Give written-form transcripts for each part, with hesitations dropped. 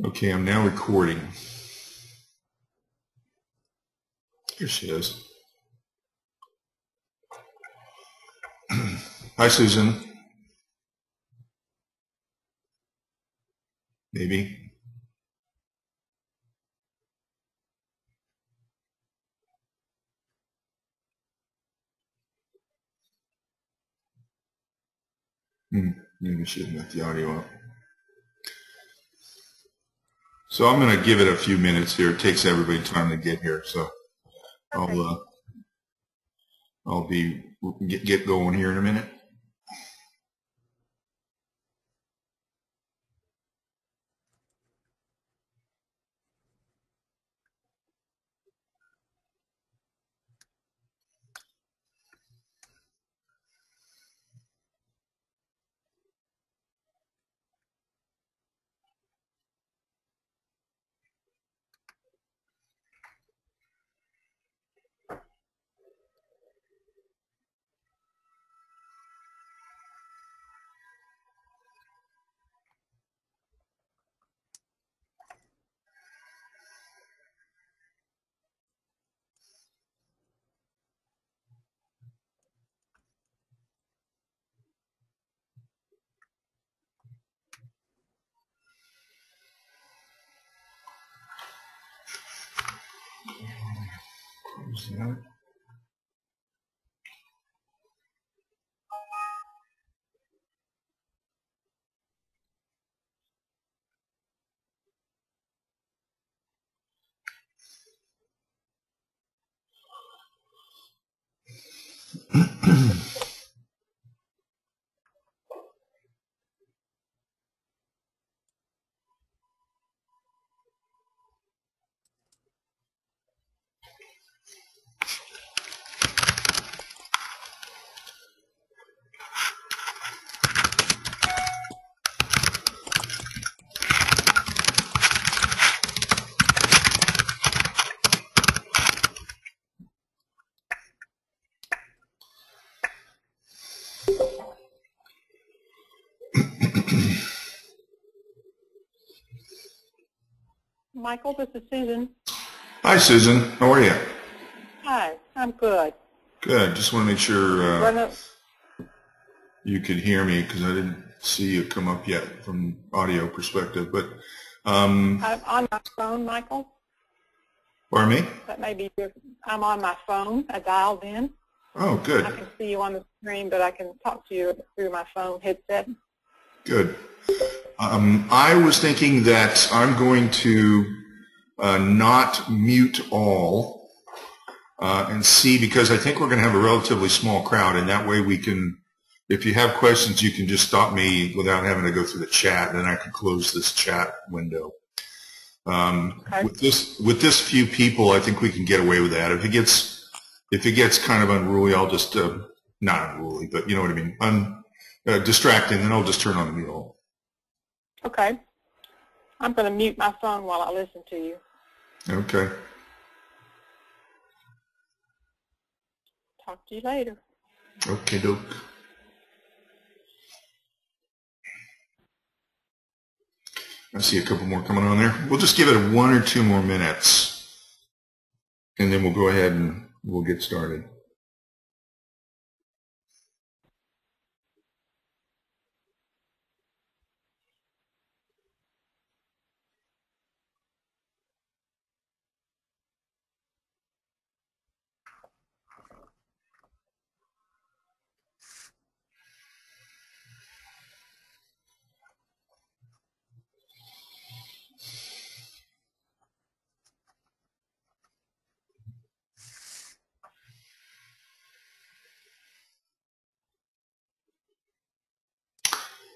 Okay, I'm now recording. Here she is. Hi, Susan. Maybe. Maybe she didn't let the audio up. So I'm going to give it a few minutes here. It takes everybody time to get here, so I'll get going here in a minute. Close that. Michael, this is Susan. Hi, Susan. How are you? Hi, I'm good. Good. Just want to make sure you could hear me because I didn't see you come up yet from audio perspective. But I'm on my phone, Michael. pardon me? That may be good. I'm on my phone. I dialed in. Oh, good. I can see you on the screen, but I can talk to you through my phone headset. Good. I was thinking that I'm going to not mute all and see, because I think we're going to have a relatively small crowd, and that way we can, if you have questions, you can just stop me without having to go through the chat, and then I can close this chat window. Okay. With this few people, I think we can get away with that. If it gets kind of unruly, I'll just not unruly, but you know what I mean, distracting, then I'll just turn on the mute all. Okay. I'm going to mute my phone while I listen to you. Okay. Talk to you later. Okay, doke. I see a couple more coming on there. We'll just give it 1 or 2 more minutes, and then we'll go ahead and we'll get started.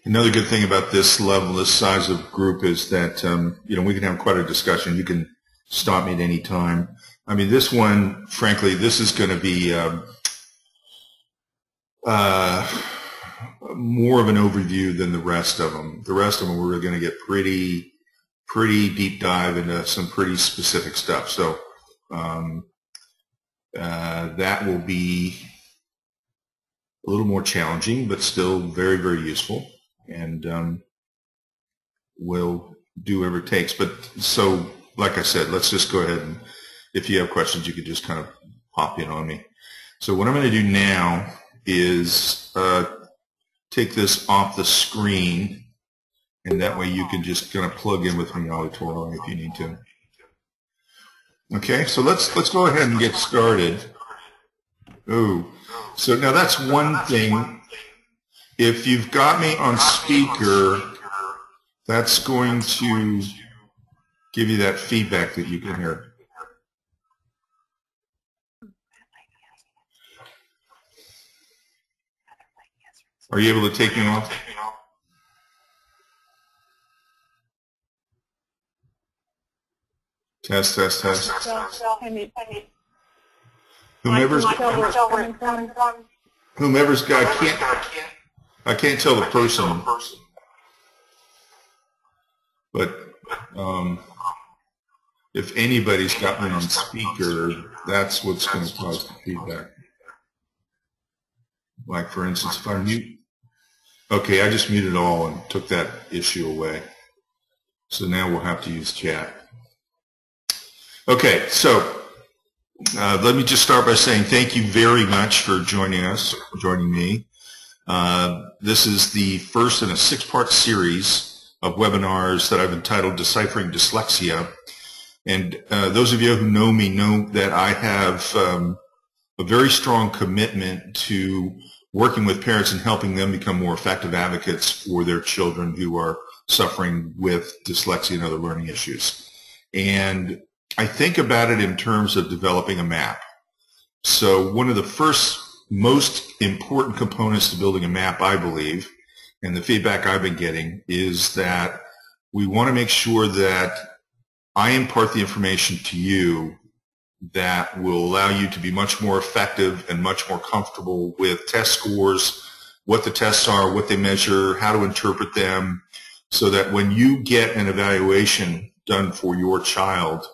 Another good thing about this level, this size of group, is that we can have quite a discussion. You can stop me at any time. I mean, this one, frankly, this is going to be more of an overview than the rest of them. The rest of them, we're going to get pretty deep dive into some pretty specific stuff. So that will be a little more challenging, but still very, very useful. And we'll do whatever it takes. But so, like I said, let's just go ahead and if you have questions, you could just kind of pop in on me. So what I'm going to do now is take this off the screen, and that way you can just kind of plug in with me auditorily if you need to. Okay, so let's go ahead and get started. Oh, so now that's one thing. If you've got me on speaker, that's going to give you that feedback that you can hear. Are you able to take me off? Test, test, test. Whomever's got, I can't tell the person, but if anybody's got me on speaker, that's what's going to cause the feedback. Like for instance, if I mute, okay, I just muted all and took that issue away. So now we'll have to use chat. Okay, so let me just start by saying thank you very much for joining us, joining me. This is the first in a 6-part series of webinars that I've entitled Deciphering Dyslexia. And those of you who know me know that I have a very strong commitment to working with parents and helping them become more effective advocates for their children who are suffering with dyslexia and other learning issues. And I think about it in terms of developing a map. So one of the first most important components to building a map, I believe, and the feedback I've been getting, is that we want to make sure that I impart the information to you that will allow you to be much more effective and much more comfortable with test scores, what the tests are, what they measure, how to interpret them, so that when you get an evaluation done for your child,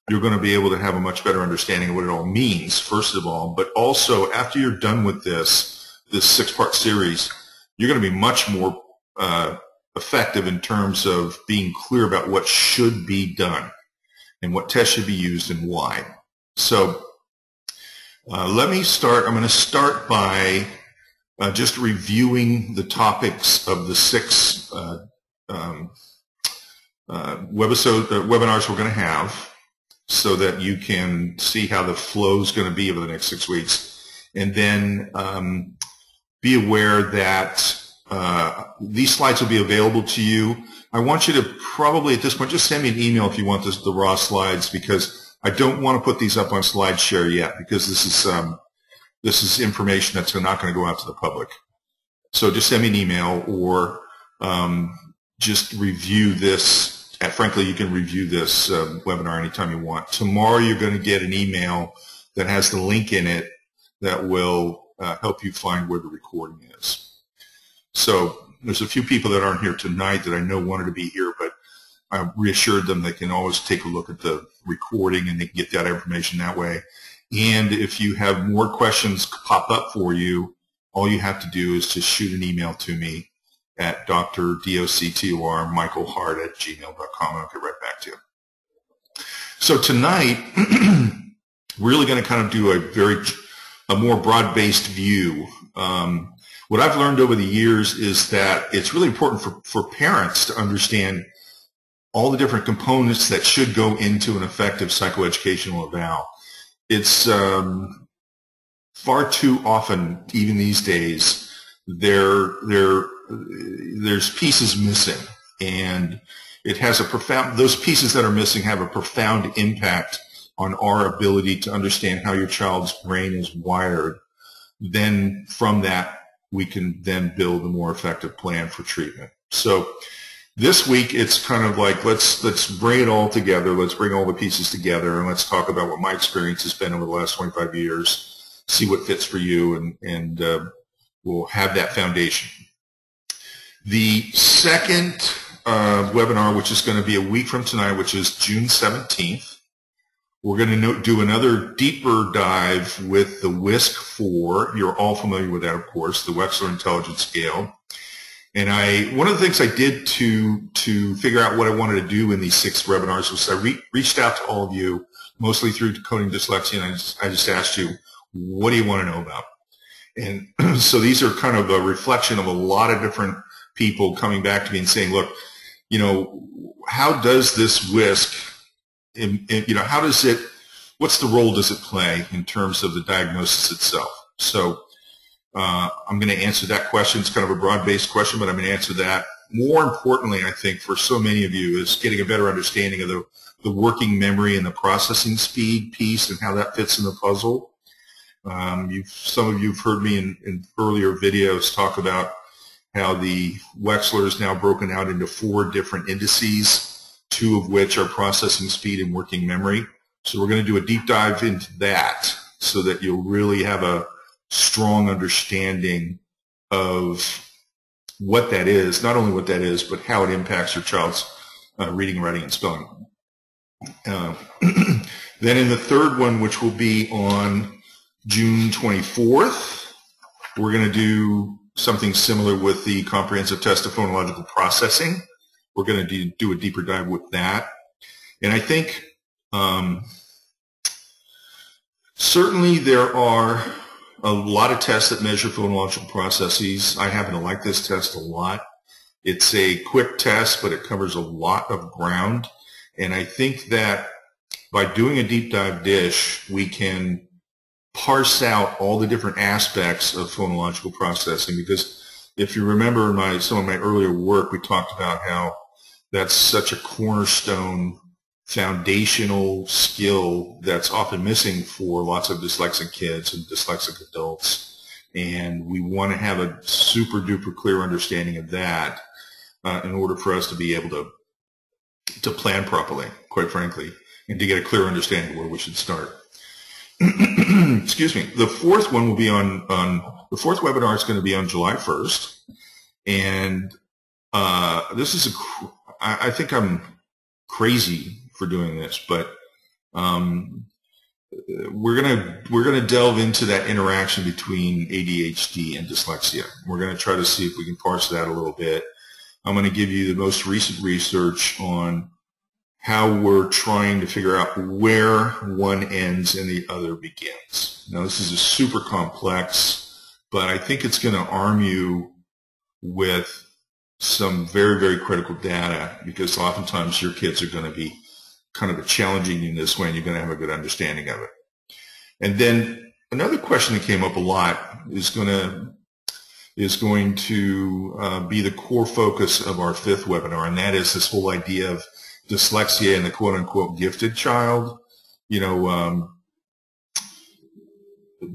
you're going to be able to have a much better understanding of what it all means, first of all, but also after you're done with this 6-part series, you're going to be much more effective in terms of being clear about what should be done and what tests should be used and why. So let me start. I'm going to start by just reviewing the topics of the 6 webinars we're going to have, so that you can see how the flow is going to be over the next 6 weeks. And then be aware that these slides will be available to you. I want you to probably at this point just send me an email if you want the raw slides, because I don't want to put these up on SlideShare yet, because this is information that's not going to go out to the public. So just send me an email, or just review this. Frankly, you can review this webinar anytime you want. Tomorrow you're going to get an email that has the link in it that will help you find where the recording is. So there's a few people that aren't here tonight that I know wanted to be here, but I reassured them they can always take a look at the recording and they can get that information that way. And if you have more questions pop up for you, all you have to do is just shoot an email to me at drmichaelhart@gmail.com, and I'll get right back to you. So tonight, we're really going to kind of do a more broad-based view. What I've learned over the years is that it's really important for parents to understand all the different components that should go into an effective psychoeducational eval. It's far too often, even these days, there's pieces missing, and it has a profound, those pieces that are missing have a profound impact on our ability to understand how your child's brain is wired. Then from that, we can then build a more effective plan for treatment. So this week, it's kind of like, let's bring it all together, let's bring all the pieces together, and let's talk about what my experience has been over the last 25 years, see what fits for you, and we'll have that foundation. The second webinar, which is going to be a week from tonight, which is June 17th, we're going to do another deeper dive with the WISC-4. You're all familiar with that, of course, the Wechsler Intelligence Scale. And one of the things I did to figure out what I wanted to do in these 6 webinars was I reached out to all of you, mostly through Decoding Dyslexia, and I just asked you, what do you want to know about? And so these are kind of a reflection of a lot of different people coming back to me and saying, look, how does this WISC, how does it, what's the role does it play in terms of the diagnosis itself? So I'm going to answer that question. It's kind of a broad-based question, but I'm going to answer that. More importantly, I think, for so many of you is getting a better understanding of the working memory and the processing speed piece and how that fits in the puzzle. Some of you have heard me in earlier videos talk about how the Wechsler is now broken out into 4 different indices, 2 of which are processing speed and working memory. So we're going to do a deep dive into that so that you'll really have a strong understanding of what that is, not only what that is, but how it impacts your child's reading, writing, and spelling. Then in the third one, which will be on June 24th, we're going to do something similar with the comprehensive test of phonological processing. We're going to do a deeper dive with that. And I think certainly there are a lot of tests that measure phonological processes. I happen to like this test a lot. It's a quick test, but it covers a lot of ground. And I think that by doing a deep dive dish, we can parse out all the different aspects of phonological processing, because if you remember some of my earlier work, we talked about how that's such a cornerstone foundational skill that's often missing for lots of dyslexic kids and dyslexic adults. And we want to have a super duper clear understanding of that in order for us to be able to plan properly, quite frankly, and to get a clear understanding of where we should start. Excuse me. The fourth one will be the fourth webinar is going to be on July 1st. And this is I think I'm crazy for doing this, but we're gonna delve into that interaction between ADHD and dyslexia. We're gonna try to see if we can parse that a little bit. I'm gonna give you the most recent research on how we're trying to figure out where one ends and the other begins. Now, this is a super complex, but I think it's going to arm you with some very, very critical data, because oftentimes your kids are going to be kind of challenging you in this way, and you're going to have a good understanding of it. And then another question that came up a lot is going to be the core focus of our 5th webinar, and that is this whole idea of dyslexia and the quote-unquote gifted child.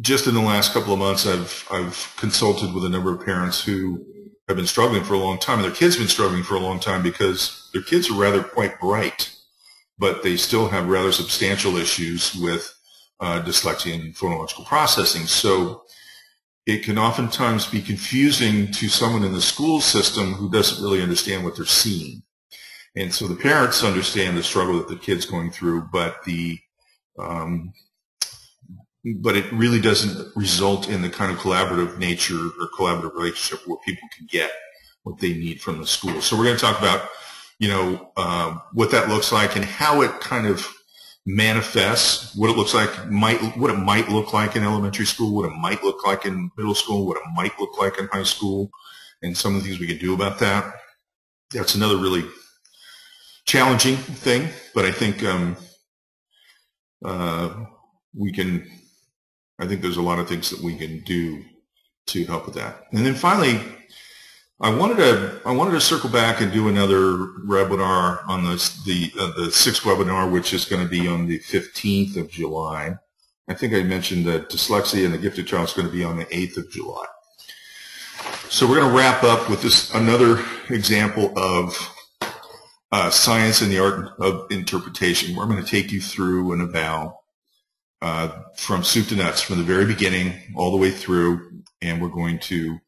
Just in the last couple of months, I've consulted with a number of parents who have been struggling for a long time, and their kids have been struggling for a long time because their kids are rather quite bright, but they still have rather substantial issues with dyslexia and phonological processing. So it can oftentimes be confusing to someone in the school system who doesn't really understand what they're seeing. And so the parents understand the struggle that the kid's going through, but it really doesn't result in the kind of collaborative nature or collaborative relationship where people can get what they need from the school. So we're going to talk about, what that looks like and how it kind of manifests, what it looks like, what it might look like in elementary school, what it might look like in middle school, what it might look like in high school, and some of the things we can do about that. That's another really challenging thing, but I think I think there's a lot of things that we can do to help with that. And then finally, I wanted to circle back and do another webinar on the 6th webinar, which is going to be on the 15th of July. I think I mentioned that dyslexia and the gifted child is going to be on the 8th of July. So we're going to wrap up with another example of science and the art of interpretation. We're going to take you through an eval from soup to nuts, from the very beginning all the way through, and we're going to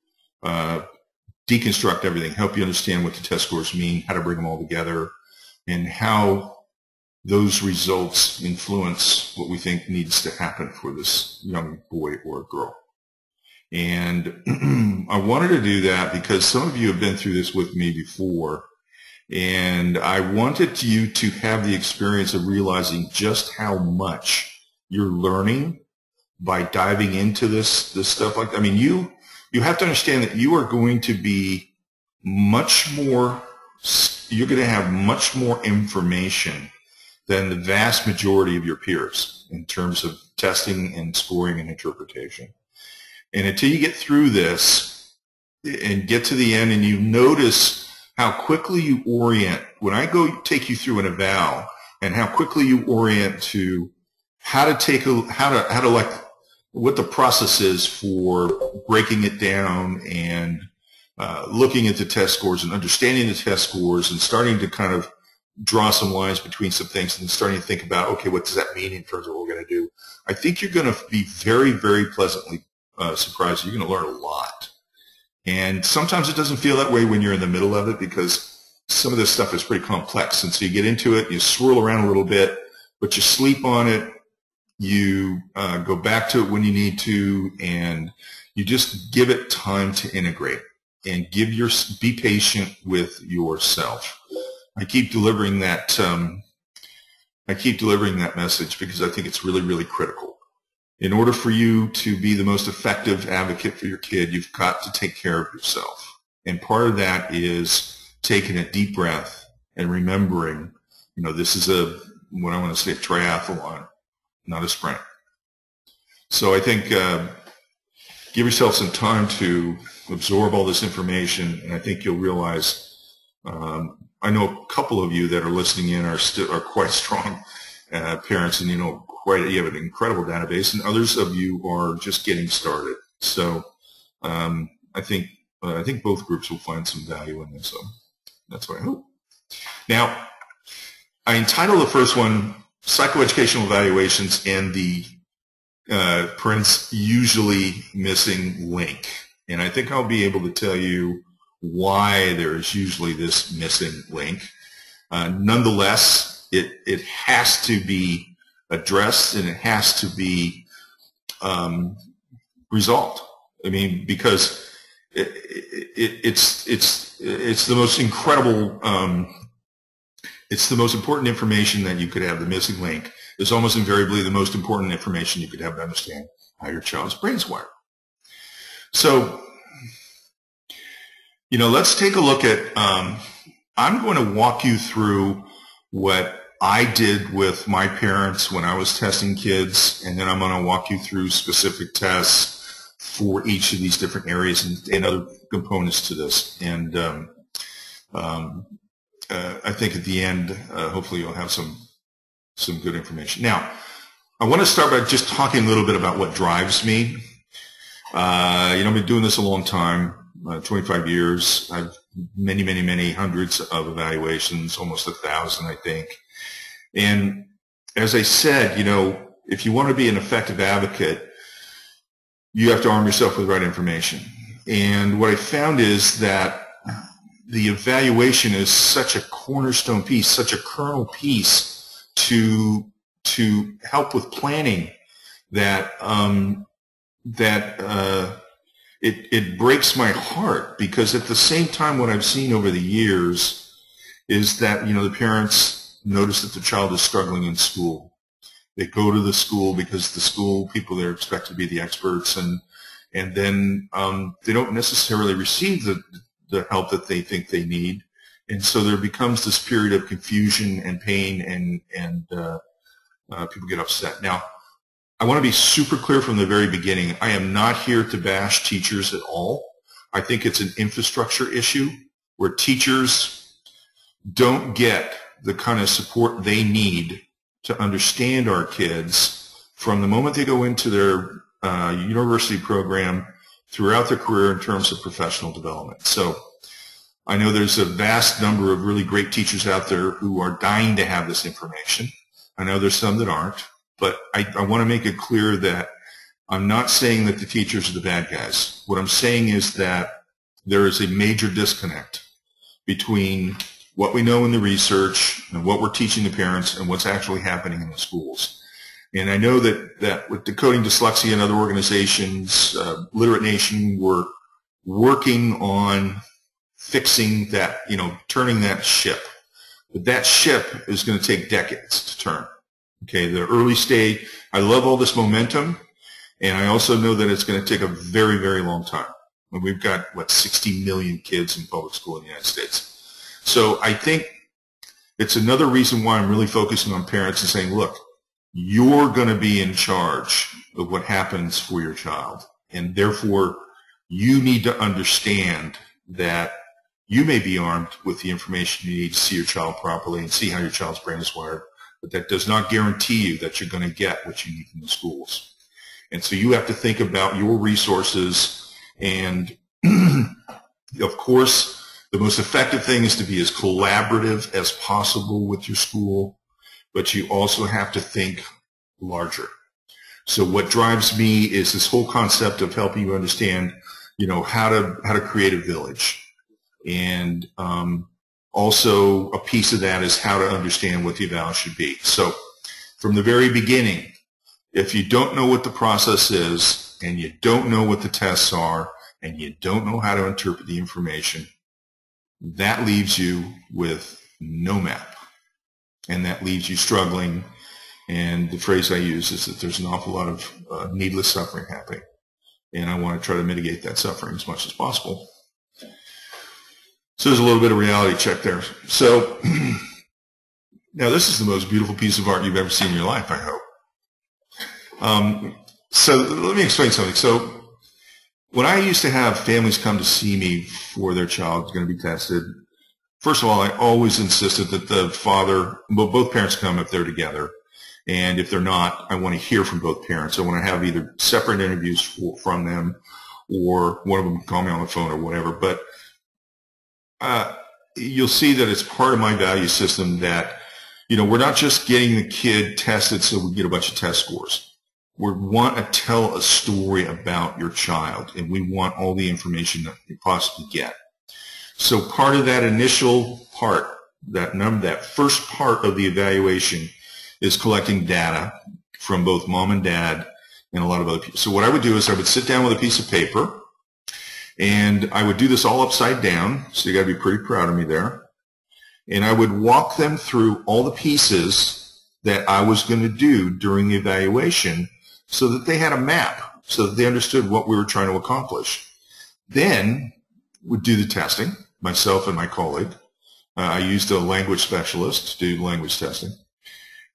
deconstruct everything, help you understand what the test scores mean, how to bring them all together, and how those results influence what we think needs to happen for this young boy or girl. And I wanted to do that because some of you have been through this with me before, and I wanted you to have the experience of realizing just how much you're learning by diving into this stuff. Like, I mean, you have to understand that you are going to be much more, you're going to have much more information than the vast majority of your peers in terms of testing and scoring and interpretation. And until you get through this and get to the end and you notice how quickly you orient, when I go take you through an eval, and how quickly you orient to how to like what the process is for breaking it down and looking at the test scores and understanding the test scores and starting to kind of draw some lines between some things and starting to think about, okay, what does that mean in terms of what we're going to do? I think you're going to be very, very pleasantly surprised. You're going to learn a lot. And sometimes it doesn't feel that way when you're in the middle of it because some of this stuff is pretty complex. And so you get into it, you swirl around a little bit, but you sleep on it, you go back to it when you need to, and you just give it time to integrate and be patient with yourself. I keep delivering that message because I think it's really, really critical. In order for you to be the most effective advocate for your kid, you've got to take care of yourself. And part of that is taking a deep breath and remembering, you know, this is what I want to say, a triathlon, not a sprint. So I think give yourself some time to absorb all this information, and I think you'll realize, I know a couple of you that are listening in are quite strong parents, and you have an incredible database, and others of you are just getting started. So I think both groups will find some value in this. So that's what I hope. Now, I entitled the first one Psychoeducational Evaluations and the parents usually missing link. And I think I'll be able to tell you why there is usually this missing link. Nonetheless, it has to be addressed and it has to be resolved. I mean, because it's the most incredible, it's the most important information that you could have. The missing link is almost invariably the most important information you could have to understand how your child's brain's wired. So, let's take a look at, I'm going to walk you through what I did with my parents when I was testing kids, and then I'm going to walk you through specific tests for each of these different areas and other components to this. And I think at the end, hopefully you'll have some good information. Now, I want to start by just talking a little bit about what drives me. I've been doing this a long time, 25 years. I've many hundreds of evaluations, almost 1,000, I think. And as I said, if you want to be an effective advocate, you have to arm yourself with the right information. And what I found is that the evaluation is such a cornerstone piece, such a kernel piece to help with planning that it breaks my heart, because at the same time what I've seen over the years is that the parents notice that the child is struggling in school. They go to the school because the school people there expect to be the experts, and then they don't necessarily receive the help that they think they need, and so there becomes this period of confusion and pain, and people get upset. Now, I want to be super clear from the very beginning. I am not here to bash teachers at all. I think it's an infrastructure issue where teachers don't get the kind of support they need to understand our kids from the moment they go into their university program throughout their career in terms of professional development. So I know there's a vast number of really great teachers out there who are dying to have this information. I know there's some that aren't, but I want to make it clear that I'm not saying that the teachers are the bad guys. What I'm saying is that there is a major disconnect between what we know in the research and what we're teaching the parents and what's actually happening in the schools. And I know that with Decoding Dyslexia and other organizations, Literate Nation, we're working on fixing that, turning that ship. But that ship is going to take decades to turn. Okay, the early stage, I love all this momentum, and I also know that it's going to take a very, very long time. And we've got, 60 million kids in public school in the United States. So I think it's another reason why I'm really focusing on parents and saying, look, you're going to be in charge of what happens for your child. And therefore, you need to understand that you may be armed with the information you need to see your child properly and see how your child's brain is wired, but that does not guarantee you that you're going to get what you need from the schools. And so you have to think about your resources, and of course, the most effective thing is to be as collaborative as possible with your school, but you also have to think larger. So what drives me is this whole concept of helping you understand, how to create a village. And also a piece of that is how to understand what the eval should be. So from the very beginning, if you don't know what the process is, and you don't know what the tests are, and you don't know how to interpret the information, that leaves you with no map. And that leaves you struggling. And the phrase I use is that there's an awful lot of needless suffering happening. And I want to try to mitigate that suffering as much as possible. So there's a little bit of reality check there. So now this is the most beautiful piece of art you've ever seen in your life, I hope. So let me explain something. So when I used to have families come to see me for their child who's going to be tested, first of all, I always insisted that the father, both parents come if they're together. And if they're not, I want to hear from both parents. I want to have either separate interviews from them, or one of them can call me on the phone or whatever. But you'll see that it's part of my value system that, we're not just getting the kid tested so we get a bunch of test scores. We want to tell a story about your child, and we want all the information that we possibly get. So part of that initial part, that first part of the evaluation, is collecting data from both mom and dad and a lot of other people. So what I would do is I would sit down with a piece of paper, and I would do this all upside down, so you got to be pretty proud of me there. And I would walk them through all the pieces that I was going to do during the evaluation so that they had a map, so that they understood what we were trying to accomplish. Then we'd do the testing, myself and my colleague. I used a language specialist to do language testing.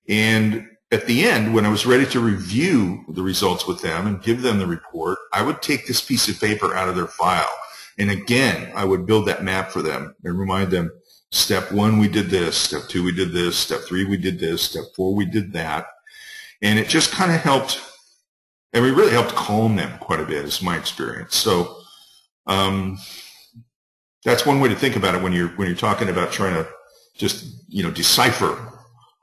And at the end, when I was ready to review the results with them and give them the report, I would take this piece of paper out of their file. And again, I would build that map for them and remind them, step 1, we did this. Step 2, we did this. Step 3, we did this. Step 4, we did that. And it just kind of helped, and it really helped calm them quite a bit, is my experience. So that's one way to think about it when you're talking about trying to just, decipher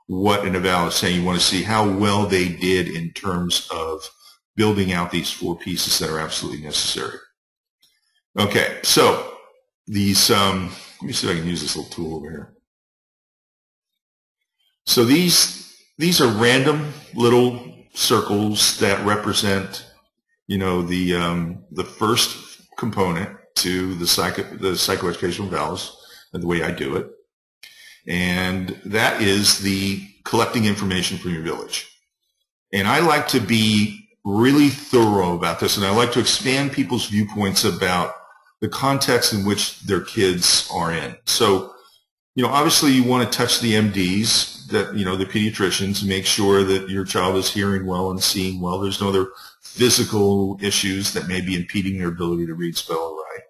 what an eval is saying. You want to see how well they did in terms of building out these 4 pieces that are absolutely necessary. Okay, so these, let me see if I can use this little tool over here. So these are random little circles that represent, the first component to the psychoeducational evals, and the way I do it. And that is the collecting information from your village. And I like to be really thorough about this, and I like to expand people's viewpoints about the context in which their kids are in. So, obviously you want to touch the MDs, that, the pediatricians, make sure that your child is hearing well and seeing well. There's no other physical issues that may be impeding their ability to read, spell, or write.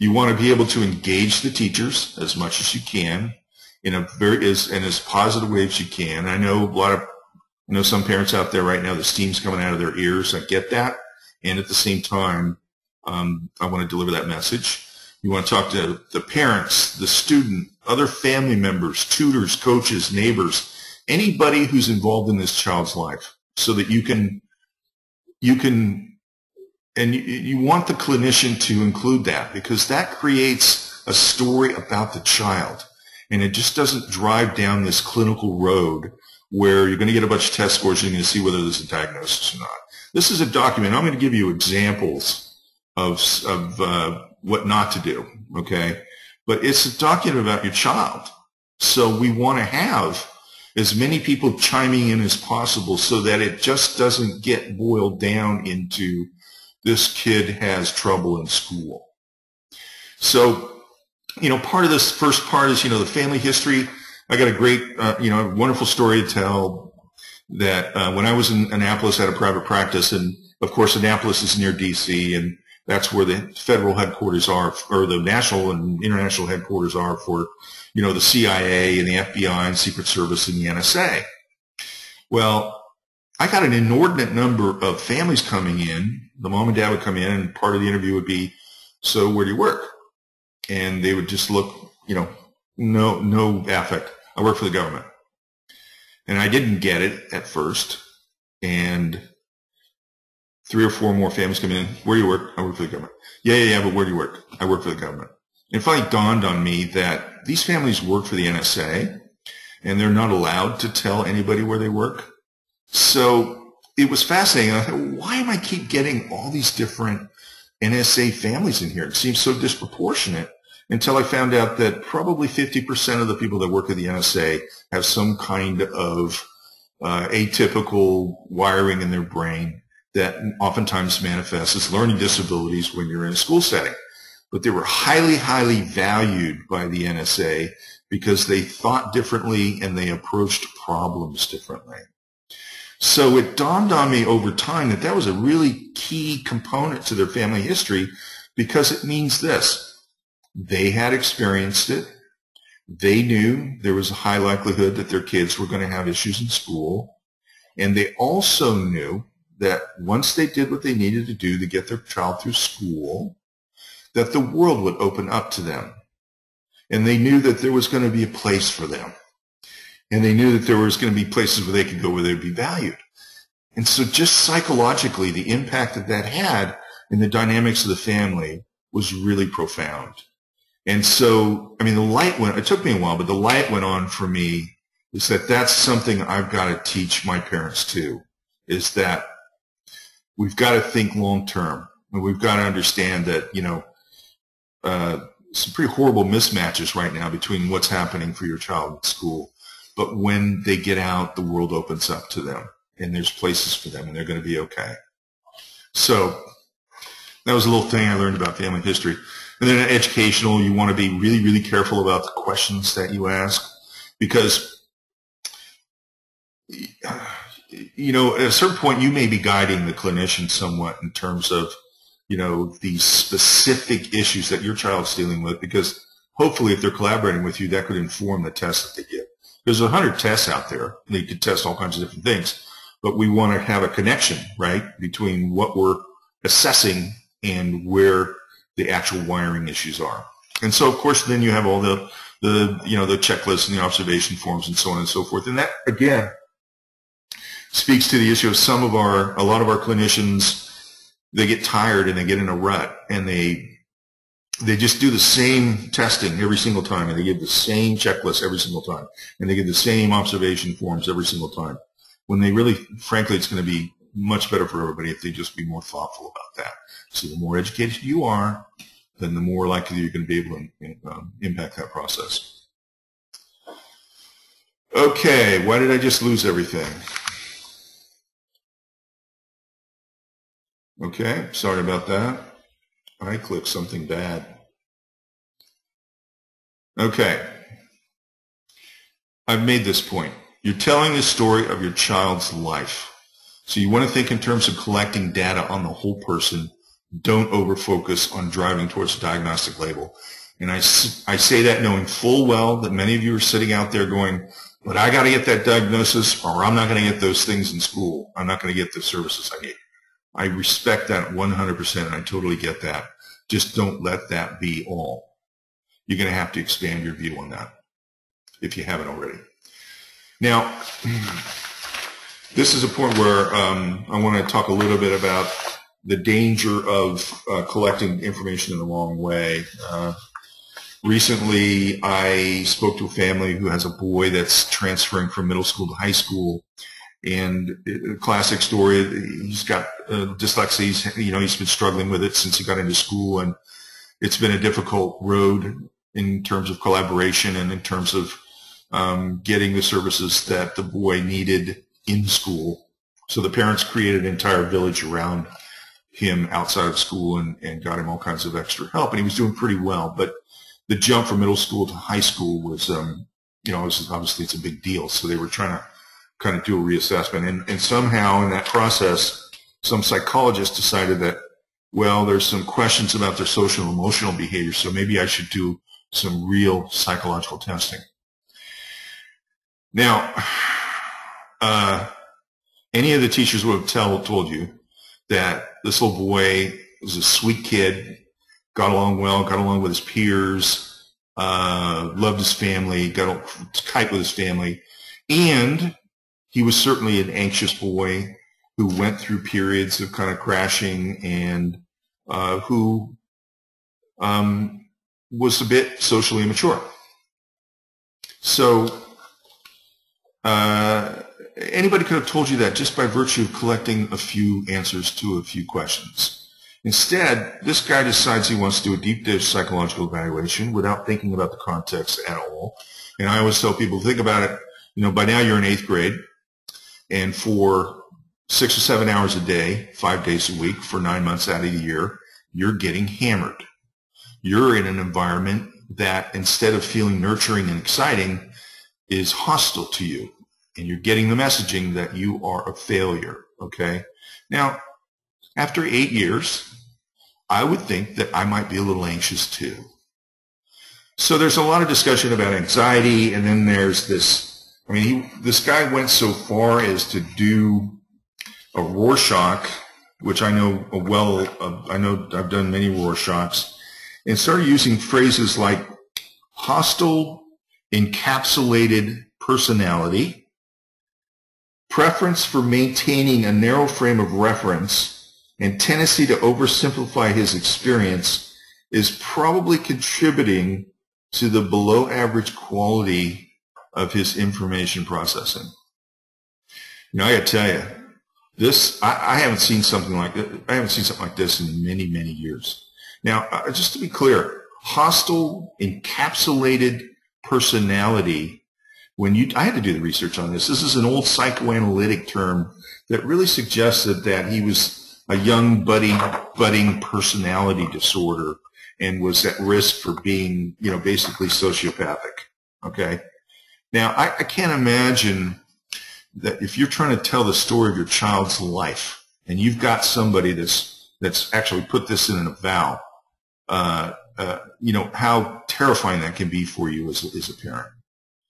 You want to be able to engage the teachers as much as you can, in as positive way as you can. I know some parents out there right now, the steam's coming out of their ears. I get that. And at the same time, I want to deliver that message. You want to talk to the parents, the student, other family members, tutors, coaches, neighbors, anybody who's involved in this child's life, so that you want the clinician to include that, because that creates a story about the child. And it just doesn't drive down this clinical road where you're going to get a bunch of test scores and you're going to see whether there's a diagnosis or not. This is a document. I'm going to give you examples of what not to do, okay? But it's a document about your child. So we want to have as many people chiming in as possible so that it just doesn't get boiled down into this kid has trouble in school. So, part of this first part is, the family history. I got a great, wonderful story to tell that when I was in Annapolis, I had a private practice, and of course Annapolis is near D.C., and that's where the federal headquarters are, or the national and international headquarters are for, the CIA and the FBI and Secret Service and the NSA. Well, I got an inordinate number of families coming in. The mom and dad would come in, and part of the interview would be, so where do you work? And they would just look, no affect. I work for the government. And I didn't get it at first. And 3 or 4 more families come in. Where do you work? I work for the government. Yeah, but where do you work? I work for the government. And it finally dawned on me that these families work for the NSA, and they're not allowed to tell anybody where they work. So it was fascinating. I thought, why am I keep getting all these different NSA families in here? It seems so disproportionate, until I found out that probably 50% of the people that work at the NSA have some kind of atypical wiring in their brain that oftentimes manifests as learning disabilities when you're in a school setting. But they were highly, highly valued by the NSA because they thought differently and they approached problems differently. So it dawned on me over time that that was a really key component to their family history, because it means this. They had experienced it. They knew there was a high likelihood that their kids were going to have issues in school. And they also knew that once they did what they needed to do to get their child through school, that the world would open up to them. And they knew that there was going to be a place for them. And they knew that there was going to be places where they could go where they would be valued. And so just psychologically, the impact that that had in the dynamics of the family was really profound. And so, the light went, it took me a while, but the light went on for me, is that that's something I've got to teach my parents too, is that we've got to think long term. And we've got to understand that, some pretty horrible mismatches right now between what's happening for your child in school. But when they get out, the world opens up to them, and there's places for them, and they're going to be okay. So that was a little thing I learned about family history. And then educational, you want to be really, really careful about the questions that you ask, because, at a certain point, you may be guiding the clinician somewhat in terms of, these specific issues that your child's dealing with, because hopefully if they're collaborating with you, that could inform the tests that they get. There's 100 tests out there. They could test all kinds of different things, but we want to have a connection, right, between what we're assessing and where the actual wiring issues are. And so, of course, then you have all the checklists and the observation forms and so on and so forth. And that, again, speaks to the issue of a lot of our clinicians, they get tired and they get in a rut, and they just do the same testing every single time, and they give the same checklist every single time, and they give the same observation forms every single time, when they really, frankly, it's going to be much better for everybody if they just be more thoughtful about that. So the more educated you are, then the more likely you're going to be able to impact that process. Okay, why did I just lose everything? Okay, sorry about that. I clicked something bad. Okay, I've made this point. You're telling the story of your child's life. So you want to think in terms of collecting data on the whole person. Don't over-focus on driving towards a diagnostic label. And I say that knowing full well that many of you are sitting out there going, but I got to get that diagnosis, or I'm not going to get those things in school. I'm not going to get the services I need. I respect that 100%, and I totally get that. Just don't let that be all. You're going to have to expand your view on that if you haven't already. Now, this is a point where I want to talk a little bit about the danger of collecting information in the wrong way. Recently, I spoke to a family who has a boy that's transferring from middle school to high school, and a classic story. He's got dyslexia. He's been struggling with it since he got into school, and it's been a difficult road in terms of collaboration and in terms of getting the services that the boy needed in school. So the parents created an entire village around him outside of school and got him all kinds of extra help, and he was doing pretty well. But the jump from middle school to high school was, obviously it's a big deal. So they were trying to kind of do a reassessment. And somehow in that process, some psychologist decided that, well, there's some questions about their social and emotional behavior, so maybe I should do some real psychological testing. Now, any of the teachers would have told you that this little boy was a sweet kid, got along well, got along with his peers, loved his family, got tight with his family, and he was certainly an anxious boy who went through periods of kind of crashing and who was a bit socially immature. So anybody could have told you that just by virtue of collecting a few answers to a few questions. Instead, this guy decides he wants to do a deep dive psychological evaluation without thinking about the context at all. And I always tell people, think about it, by now you're in 8th grade, and for 6 or 7 hours a day, 5 days a week, for 9 months out of the year, you're getting hammered. You're in an environment that, instead of feeling nurturing and exciting, is hostile to you. And you're getting the messaging that you are a failure, okay? Now, after 8 years, I would think that I might be a little anxious too. So there's a lot of discussion about anxiety, and then there's this, this guy went so far as to do a Rorschach, which I know well, I've done many Rorschachs, and started using phrases like hostile, encapsulated personality, preference for maintaining a narrow frame of reference, and tendency to oversimplify his experience is probably contributing to the below average quality of his information processing. I got to tell you, I haven't seen something like this. I haven't seen something like this in many, many years. Now, just to be clear, hostile, encapsulated personality. I had to do the research on this. This is an old psychoanalytic term that really suggested that he was a young budding personality disorder and was at risk for being, basically sociopathic. Okay. Now, I can't imagine that if you're trying to tell the story of your child's life and you've got somebody that's actually put this in an eval, how terrifying that can be for you as a parent.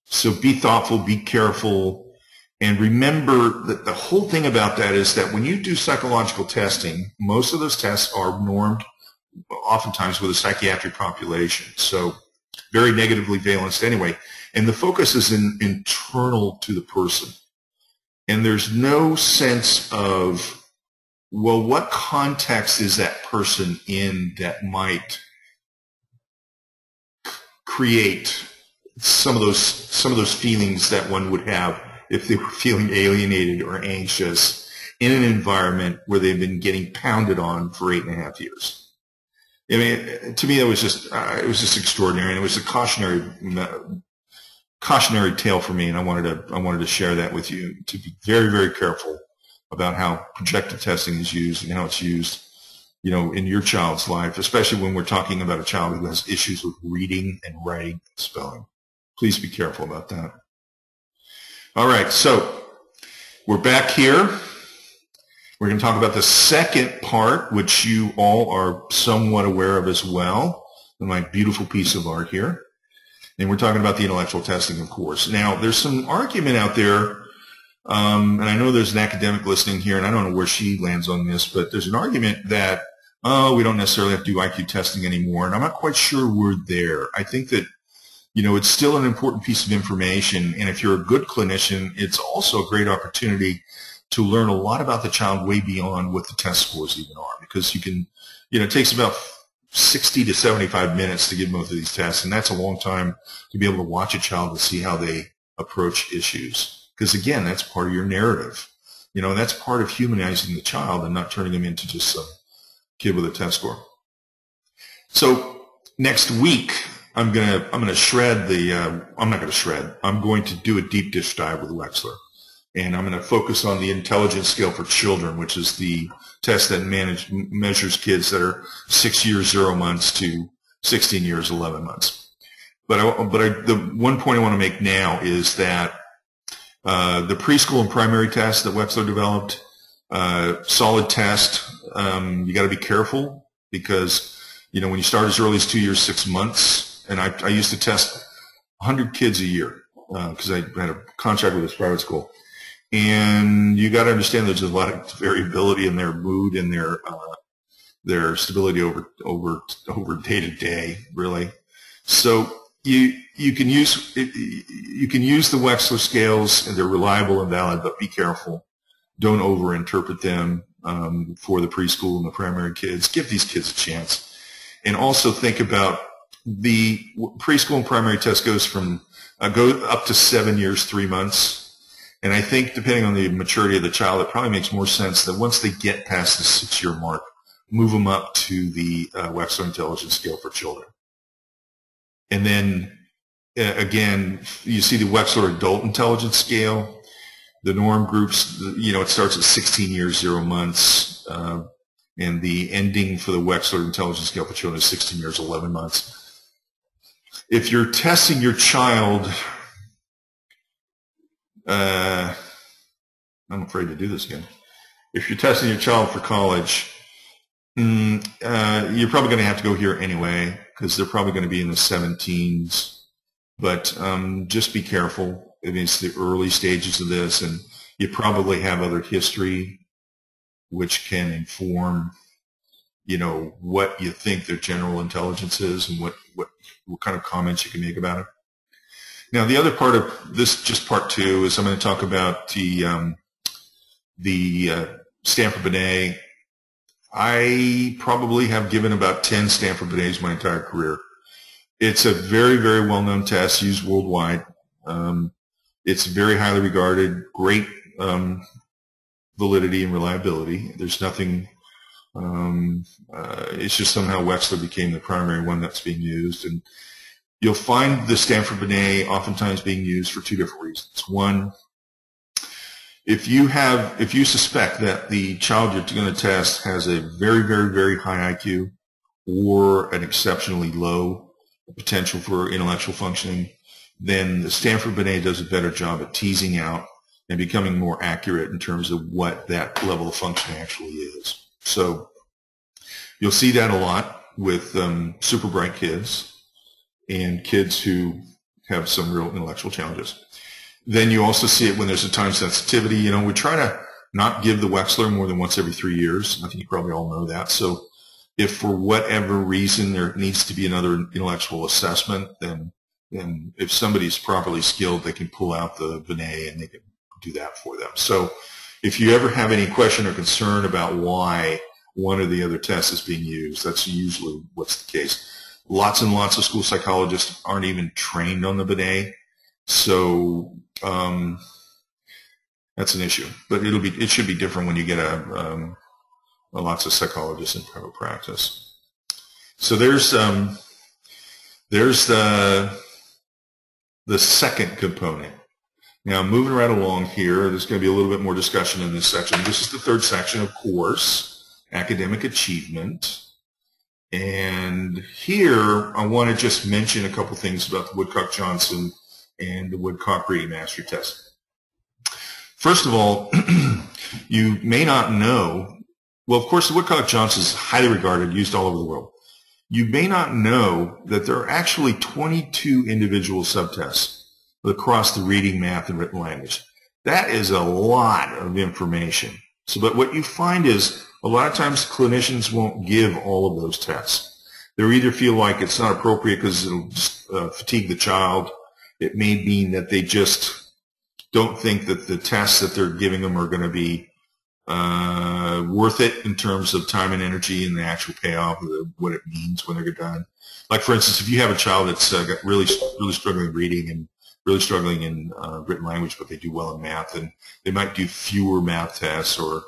So be thoughtful, be careful. And remember that the whole thing about that is that when you do psychological testing, most of those tests are normed oftentimes with a psychiatric population, so very negatively valenced anyway. And the focus is internal to the person. And there's no sense of, well, what context is that person in that might create some of those feelings that one would have if they were feeling alienated or anxious in an environment where they've been getting pounded on for 8.5 years. To me, it was just extraordinary, and it was a cautionary tale for me, and I wanted to share that with you, to be very, very careful about how projective testing is used and how it's used, in your child's life, especially when we're talking about a child who has issues with reading and writing and spelling. Please be careful about that. All right, so we're back here. We're going to talk about the second part, which you all are somewhat aware of as well, my beautiful piece of art here. And we're talking about the intellectual testing, of course. Now, there's some argument out there, and I know there's an academic listening here, and I don't know where she lands on this, but there's an argument that, we don't necessarily have to do IQ testing anymore, and I'm not quite sure we're there. I think that it's still an important piece of information, and if you're a good clinician, it's also a great opportunity to learn a lot about the child way beyond what the test scores even are, because you can, it takes about 60 to 75 minutes to give both of these tests, and that's a long time to be able to watch a child and see how they approach issues. Because again, that's part of your narrative. You know, that's part of humanizing the child and not turning them into just some kid with a test score. So next week, I'm gonna shred the. I'm not gonna shred. I'm going to do a deep dish dive with Wechsler, and I'm going to focus on the intelligence scale for children, which is the test that measures kids that are 6 years 0 months to 16 years 11 months. But the one point I want to make now is that the preschool and primary test that Wechsler developed, solid test. You got to be careful because, you know, when you start as early as 2 years 6 months. And I used to test 100 kids a year because I had a contract with this private school. And you got to understand there's a lot of variability in their mood and their stability over day to day, really. So you can use the Wechsler scales, and they're reliable and valid, but be careful. Don't overinterpret them for the preschool and the primary kids. Give these kids a chance, and also think about the preschool and primary test goes up to 7 years 3 months, and I think depending on the maturity of the child, it probably makes more sense that once they get past the 6-year mark, move them up to the Wechsler Intelligence Scale for children. And then again, you see the Wechsler Adult Intelligence Scale. The norm groups, you know, it starts at 16 years 0 months, and the ending for the Wechsler Intelligence Scale for children is 16 years 11 months. If you're testing your child, I'm afraid to do this again. If you're testing your child for college, you're probably going to have to go here anyway because they're probably going to be in the 17s. But just be careful. I mean, it's the early stages of this, and you probably have other history which can inform, you know, what you think their general intelligence is and what kind of comments you can make about it. Now, the other part of this, just part 2, is I'm going to talk about the Stanford-Binet. I probably have given about 10 Stanford-Binets my entire career. It's a very, very well-known test used worldwide. It's very highly regarded, great validity and reliability. There's nothing. It's just somehow Wechsler became the primary one that's being used, and you'll find the Stanford-Binet oftentimes being used for 2 different reasons. One, if you suspect that the child you're going to test has a very, very, very high IQ or an exceptionally low potential for intellectual functioning, then the Stanford-Binet does a better job at teasing out and becoming more accurate in terms of what that level of functioning actually is. So you'll see that a lot with super bright kids and kids who have some real intellectual challenges. Then you also see it when there's a time sensitivity. You know, we try to not give the Wechsler more than once every 3 years. I think you probably all know that. So if for whatever reason there needs to be another intellectual assessment, then if somebody's properly skilled, they can pull out the Binet and they can do that for them. So if you ever have any question or concern about why one or the other test is being used, that's usually what's the case. Lots and lots of school psychologists aren't even trained on the Binet, so that's an issue. But it should be different when you get lots of psychologists in private practice. So there's the second component. Now, moving right along here, there's going to be a little bit more discussion in this section. This is the third section, of course, academic achievement. And here, I want to just mention a couple things about the Woodcock-Johnson and the Woodcock Reading Mastery Test. First of all, you may not know, well, of course, the Woodcock-Johnson is highly regarded, used all over the world. You may not know that there are actually 22 individual subtests across the reading, math, and written language. That is a lot of information. So, but what you find is a lot of times clinicians won't give all of those tests. They either feel like it's not appropriate because it'll just fatigue the child. It may mean that they just don't think that the tests that they're giving them are going to be worth it in terms of time and energy and the actual payoff of what it means when they're done. Like, for instance, if you have a child that's got really struggling reading and really struggling in written language, but they do well in math, and they might do fewer math tests, or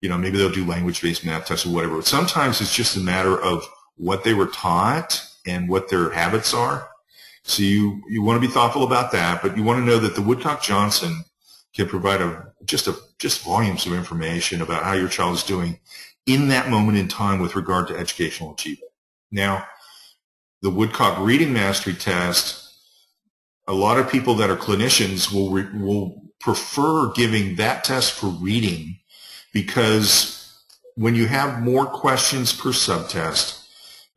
maybe they'll do language-based math tests or whatever. But sometimes it's just a matter of what they were taught and what their habits are. So you want to be thoughtful about that, but you want to know that the Woodcock-Johnson can provide just volumes of information about how your child is doing in that moment in time with regard to educational achievement. Now, the Woodcock Reading Mastery Test, a lot of people that are clinicians will prefer giving that test for reading, because when you have more questions per subtest,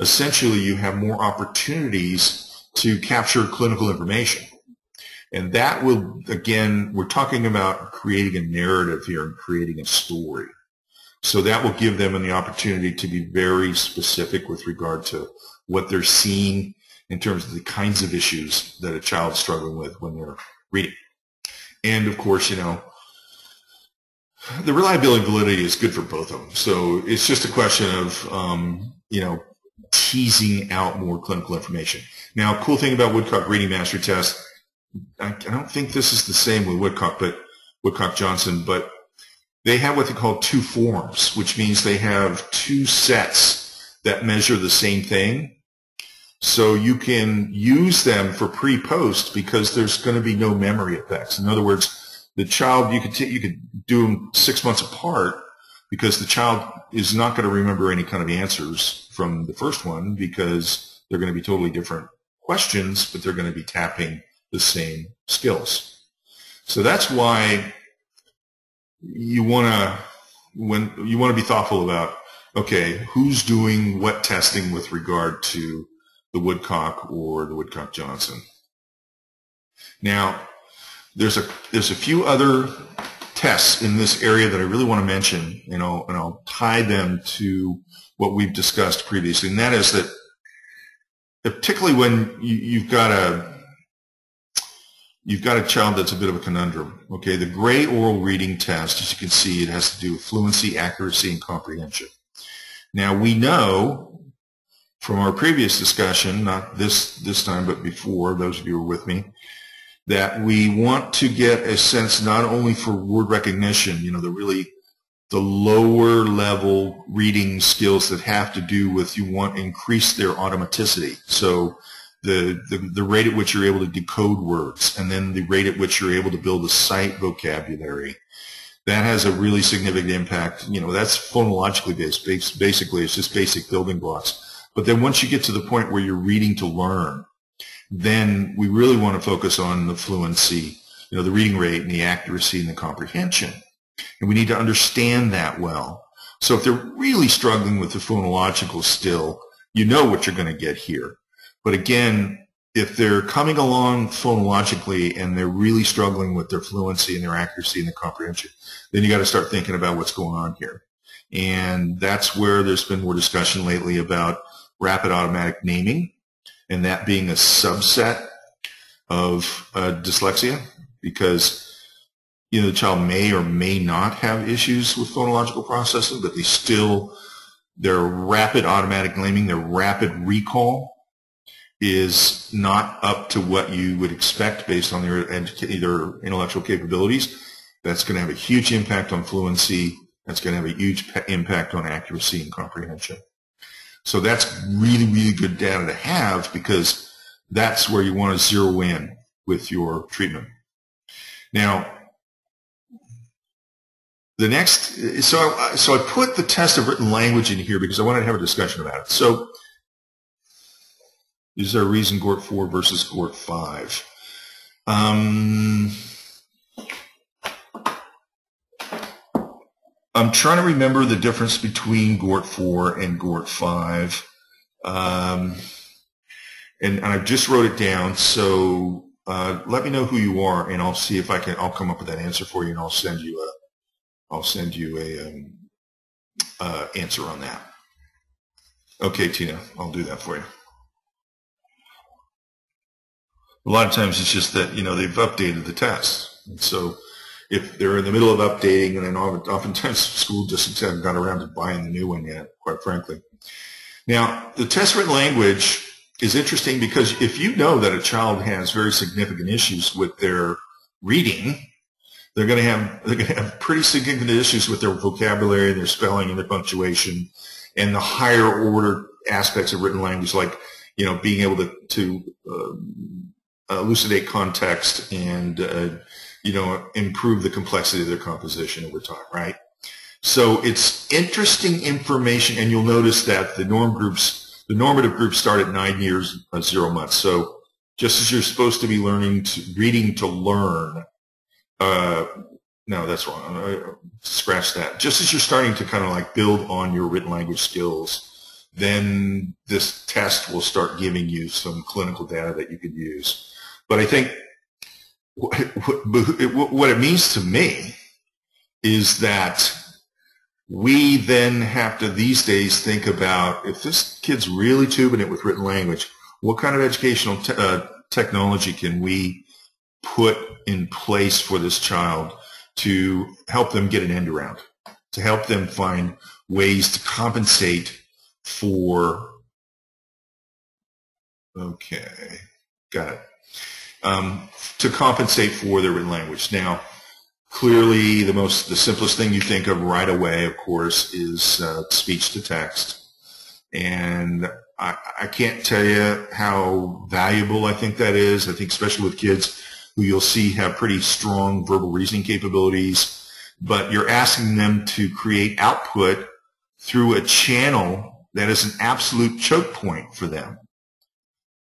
essentially you have more opportunities to capture clinical information. And that will, again, we're talking about creating a narrative here and creating a story. So that will give them the opportunity to be very specific with regard to what they're seeing in terms of the kinds of issues that a child's struggling with when they're reading. And of course, the reliability and validity is good for both of them. So it's just a question of, teasing out more clinical information. Now, cool thing about Woodcock Reading Mastery Test, I don't think this is the same with Woodcock-Johnson, but they have what they call two forms, which means they have two sets that measure the same thing. So you can use them for pre-post because there's going to be no memory effects. In other words, the child, you could do them 6 months apart, because the child is not going to remember any kind of answers from the first one, because they're going to be totally different questions, but they're going to be tapping the same skills. So that's why you want to be thoughtful about, okay, who's doing what testing with regard to the Woodcock or the Woodcock-Johnson. Now, there's a few other tests in this area that I really want to mention, and I'll tie them to what we've discussed previously, and that is that particularly when you've got a child that's a bit of a conundrum. Okay, the gray oral reading test, as you can see, it has to do with fluency, accuracy, and comprehension. Now, we know from our previous discussion, not this time, but before, those of you who were with me, that we want to get a sense not only for word recognition, the lower level reading skills that have to do with, you want to increase their automaticity. So the rate at which you're able to decode words, and then the rate at which you're able to build a sight vocabulary. That has a really significant impact. That's phonologically based. Basically, it's just basic building blocks. But then once you get to the point where you're reading to learn, then we really want to focus on the fluency, the reading rate and the accuracy and the comprehension. And we need to understand that well. So if they're really struggling with the phonological still, you know what you're going to get here. But again, if they're coming along phonologically and they're really struggling with their fluency and their accuracy and their comprehension, then you got to start thinking about what's going on here. And that's where there's been more discussion lately about rapid automatic naming, and that being a subset of dyslexia, because the child may or may not have issues with phonological processing, but their rapid automatic naming, their rapid recall is not up to what you would expect based on their intellectual capabilities. That's going to have a huge impact on fluency. That's going to have a huge impact on accuracy and comprehension. So that's really, really good data to have, because that's where you want to zero in with your treatment. Now, the next, so I put the test of written language in here because I wanted to have a discussion about it. So is there a reason GORT 4 versus GORT 5? I'm trying to remember the difference between GORT 4 and GORT 5. And I just wrote it down, so let me know who you are, and I'll see if I'll come up with that answer for you, and I'll send you a answer on that. Okay, Tina, I'll do that for you. A lot of times it's just that, they've updated the test. And so if they're in the middle of updating, and then oftentimes school districts haven't got around to buying the new one yet, quite frankly. Now, the test written language is interesting because if you know that a child has very significant issues with their reading, they're going to have pretty significant issues with their vocabulary, their spelling, and their punctuation, and the higher order aspects of written language, like being able to elucidate context and improve the complexity of their composition over time, right? So it's interesting information, and you'll notice that the normative groups start at 9 years, 0 months. So just as you're supposed to be reading to learn, no, that's wrong. Scratch that. Just as you're starting to kind of like build on your written language skills, then this test will start giving you some clinical data that you could use. But I think what it means to me is that we then have to these days think about, if this kid's really tubing it with written language, what kind of educational technology can we put in place for this child to help them get an end around, to help them find ways to compensate for, okay, got it, to compensate for their written language. Now, clearly, the simplest thing you think of right away, of course, is speech to text. And I can't tell you how valuable I think that is. I think especially with kids who you'll see have pretty strong verbal reasoning capabilities, but you're asking them to create output through a channel that is an absolute choke point for them.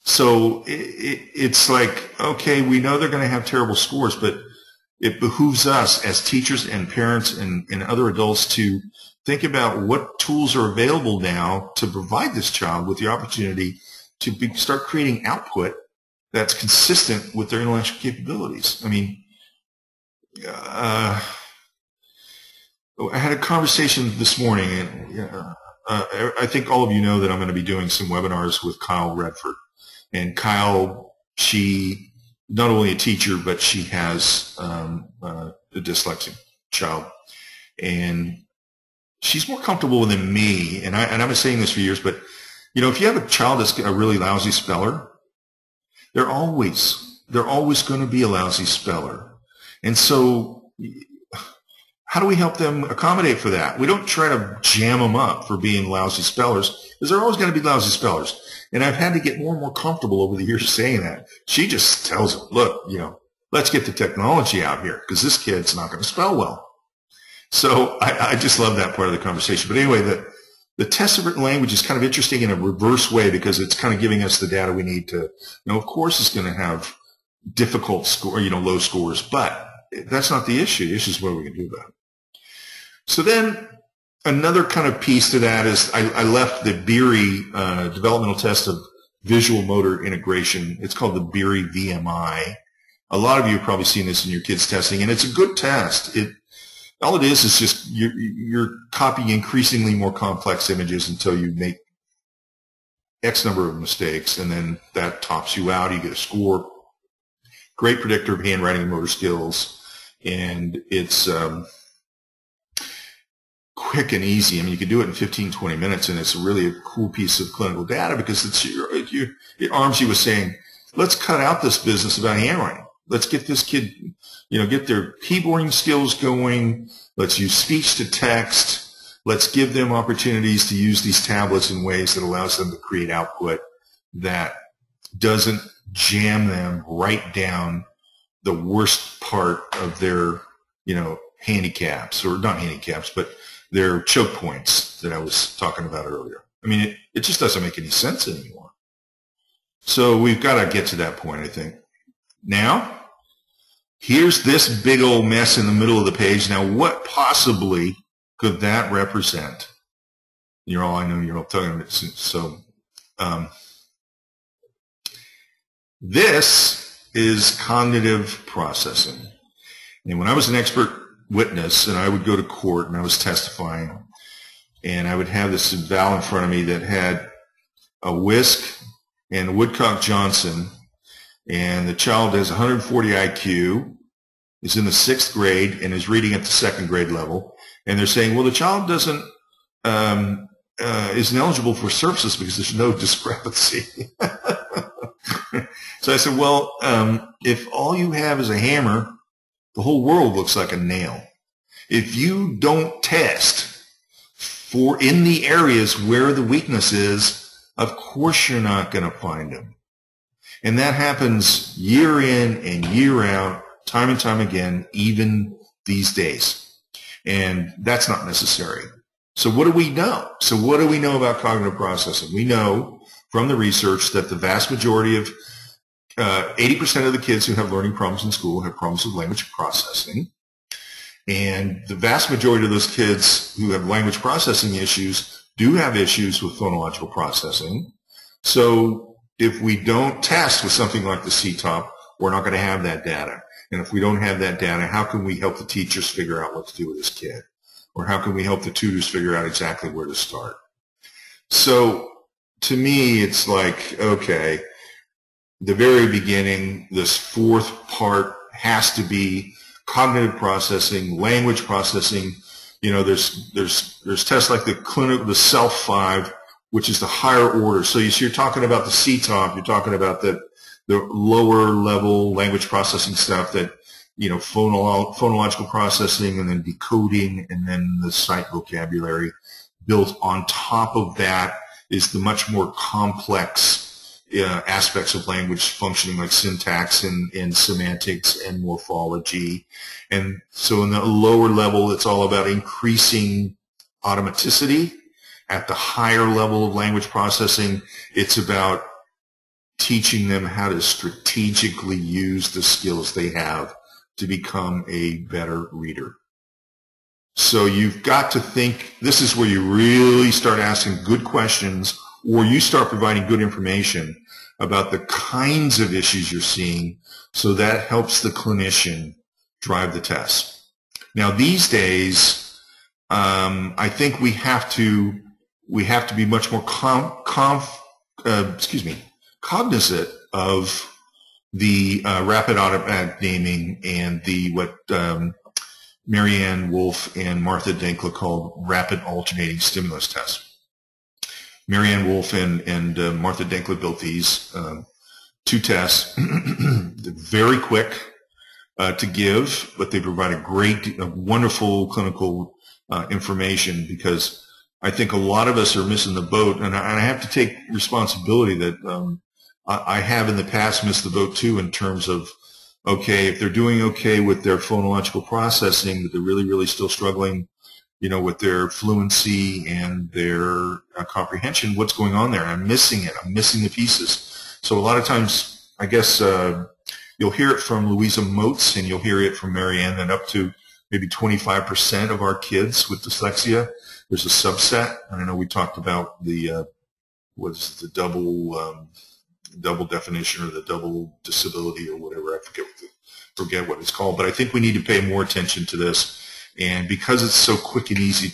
So it's like, okay, we know they're going to have terrible scores, but it behooves us as teachers and parents and other adults to think about what tools are available now to provide this child with the opportunity to start creating output that's consistent with their intellectual capabilities. I mean, I had a conversation this morning, and I think all of you know that I'm going to be doing some webinars with Kyle Redford. And Kyle, she not only a teacher, but she has a dyslexic child, and she's more comfortable than me. And I've been saying this for years, but if you have a child that's a really lousy speller, they're always going to be a lousy speller. And so how do we help them accommodate for that? We don't try to jam them up for being lousy spellers, because they're always going to be lousy spellers. And I've had to get more and more comfortable over the years saying that. She just tells them, look, let's get the technology out here, because this kid's not going to spell well. So I just love that part of the conversation. But anyway, the test of written language is kind of interesting in a reverse way, because it's kind of giving us the data we need to, of course it's going to have difficult score, low scores, but that's not the issue. The issue is what we can do about it. So then another kind of piece to that is I left the Beery developmental test of visual motor integration. It's called the Beery VMI. A lot of you have probably seen this in your kids' testing, and it's a good test. All it is just you're copying increasingly more complex images until you make X number of mistakes, and then that tops you out. You get a score. Great predictor of handwriting and motor skills, and it's quick and easy. I mean, you can do it in 15, 20 minutes, and it's really a cool piece of clinical data, because it arms you with saying, let's cut out this business about handwriting. Let's get this kid, get their keyboarding skills going. Let's use speech to text. Let's give them opportunities to use these tablets in ways that allows them to create output that doesn't jam them right down the worst part of their, handicaps, or not handicaps, but their choke points that I was talking about earlier. I mean, it just doesn't make any sense anymore. So we've got to get to that point, I think. Now, here's this big old mess in the middle of the page. Now, what possibly could that represent? I know you're all talking about it. So this is cognitive processing. And when I was an expert witness, and I would go to court and I was testifying, and I would have this eval in front of me that had a whisk and a Woodcock Johnson, and the child has 140 IQ, is in the 6th grade and is reading at the 2nd grade level, and they're saying, well, the child isn't eligible for services because there's no discrepancy. So I said, well, if all you have is a hammer, the whole world looks like a nail. If you don't test for in the areas where the weakness is, of course you're not going to find them. And that happens year in and year out, time and time again, even these days. And that's not necessary. So what do we know? So what do we know about cognitive processing? We know from the research that the vast majority of 80% of the kids who have learning problems in school have problems with language processing. And the vast majority of those kids who have language processing issues do have issues with phonological processing. So if we don't test with something like the CTOP, we're not going to have that data. And if we don't have that data, how can we help the teachers figure out what to do with this kid? Or how can we help the tutors figure out exactly where to start? So to me, it's like, okay, the very beginning, this 4th part has to be cognitive processing, language processing. You know, there's tests like the Self-5, which is the higher order. So you're talking about the CTOP, you're talking about the lower level language processing stuff that, you know, phonological processing and then decoding and then the sight vocabulary. Built on top of that is the much more complex aspects of language functioning like syntax and semantics and morphology. And so in the lower level, it's all about increasing automaticity. At the higher level of language processing, it's about teaching them how to strategically use the skills they have to become a better reader. So you've got to think, this is where you really start asking good questions, or you start providing good information about the kinds of issues you're seeing, so that helps the clinician drive the test. Now these days, I think we have to be much more cognizant of the rapid automatic naming and what Marianne Wolf and Martha Denkla called rapid alternating stimulus tests. Marianne Wolf and Martha Denkla built these 2 tests. They're very quick to give, but they provide a wonderful clinical information, because I think a lot of us are missing the boat, and I have to take responsibility that I have in the past missed the boat too, in terms of, okay, if they're doing okay with their phonological processing, but they're really, really still struggling, you know, with their fluency and their comprehension, what's going on there? I'm missing it. I'm missing the pieces. So a lot of times, I guess you'll hear it from Louisa Moats and you'll hear it from Marianne, that up to maybe 25% of our kids with dyslexia, there's a subset. And I know we talked about the what's the double definition or the double disability or whatever. I forget what it's called. But I think we need to pay more attention to this. And because it's so quick and easy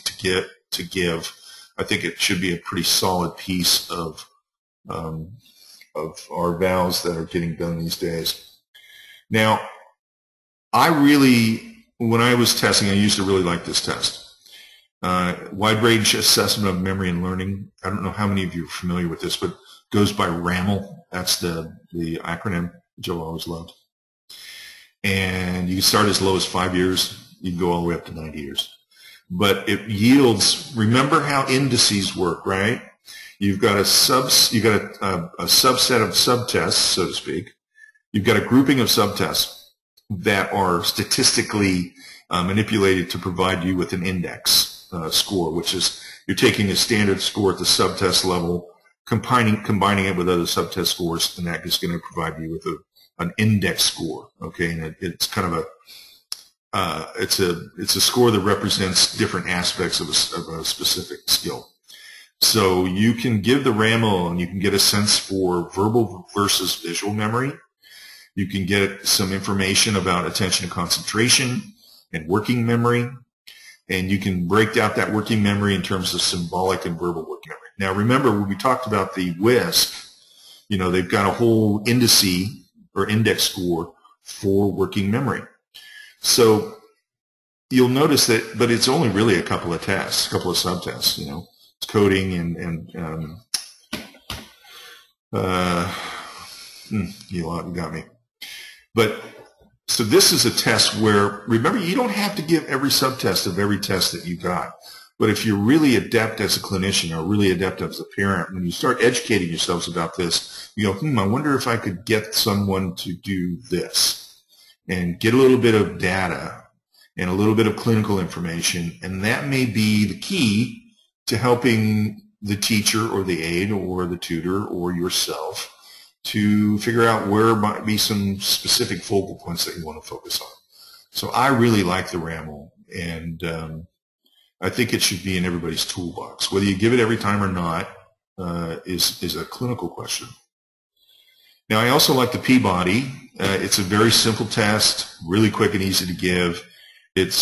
to give, I think it should be a pretty solid piece of our vows that are getting done these days. Now, when I was testing, I used to really like this test. Wide range assessment of memory and learning. I don't know how many of you are familiar with this, but goes by RAML. That's the acronym Joe always loved. And you can start as low as 5 years. You can go all the way up to 90 years. But it yields, remember how indices work, right? You've got a subset of subtests, so to speak. You've got a grouping of subtests that are statistically manipulated to provide you with an index score, which is you're taking a standard score at the subtest level, combining it with other subtest scores, and that is going to provide you with an index score. Okay, and it's kind of it's a score that represents different aspects of a specific skill. So you can give the RAML and you can get a sense for verbal versus visual memory. You can get some information about attention and concentration and working memory. And you can break out that working memory in terms of symbolic and verbal working memory. Now remember, when we talked about the WISC, you know, they've got a whole indice or index score for working memory. So you'll notice that, but it's only really a couple of tests, a couple of subtests, you know. It's coding and you got me. But so this is a test where, remember, you don't have to give every subtest of every test that you got. But if you're really adept as a clinician or really adept as a parent, when you start educating yourselves about this, you go, I wonder if I could get someone to do this and get a little bit of data and a little bit of clinical information, and that may be the key to helping the teacher or the aide or the tutor or yourself to figure out where might be some specific focal points that you want to focus on. So I really like the RAML, and I think it should be in everybody's toolbox. Whether you give it every time or not is a clinical question. Now, I also like the Peabody. It's a very simple test, really quick and easy to give. It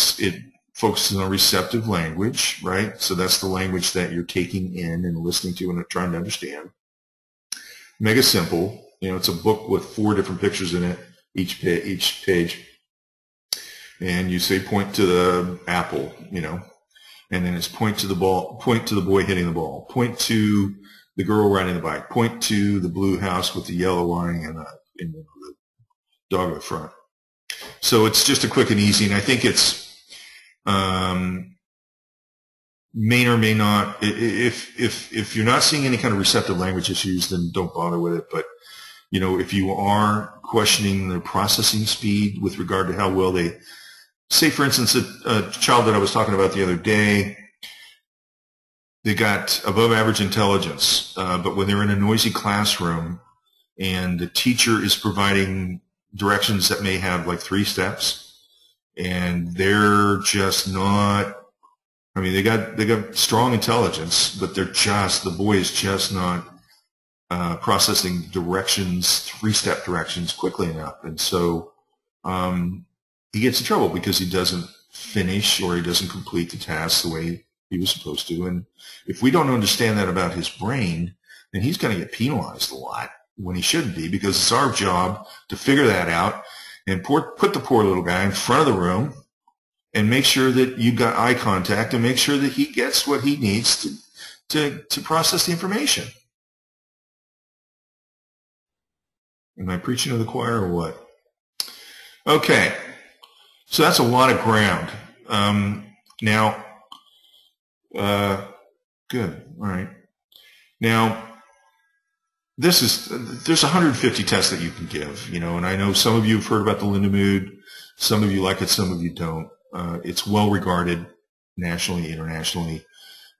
focuses on receptive language, right? So that's the language that you're taking in and listening to and trying to understand. Mega simple. You know, it's a book with 4 different pictures in it, each page. And you say point to the apple, you know, and then it's point to the ball, point to the boy hitting the ball, point to the girl riding the bike, point to the blue house with the yellow awning and the dog at the front. So it's just a quick and easy, and I think it's may or may not. If you're not seeing any kind of receptive language issues, then don't bother with it. But you know, if you are questioning their processing speed with regard to how well they, say for instance, a child that I was talking about the other day, they got above average intelligence, but when they're in a noisy classroom and the teacher is providing directions that may have like 3 steps, and they're just not, I mean, they got strong intelligence, but the boy is just not processing directions, 3-step directions quickly enough. And so he gets in trouble because he doesn't finish or he doesn't complete the task the way he was supposed to. And if we don't understand that about his brain, then he's going to get penalized a lot when he shouldn't be, because it's our job to figure that out and put the poor little guy in front of the room and make sure that you've got eye contact and make sure that he gets what he needs to process the information. Am I preaching to the choir or what? Okay, so that's a lot of ground. Now, good, all right. Now, there's 150 tests that you can give, you know, and I know some of you have heard about the Lindamood, some of you like it, some of you don't. It's well regarded nationally, internationally.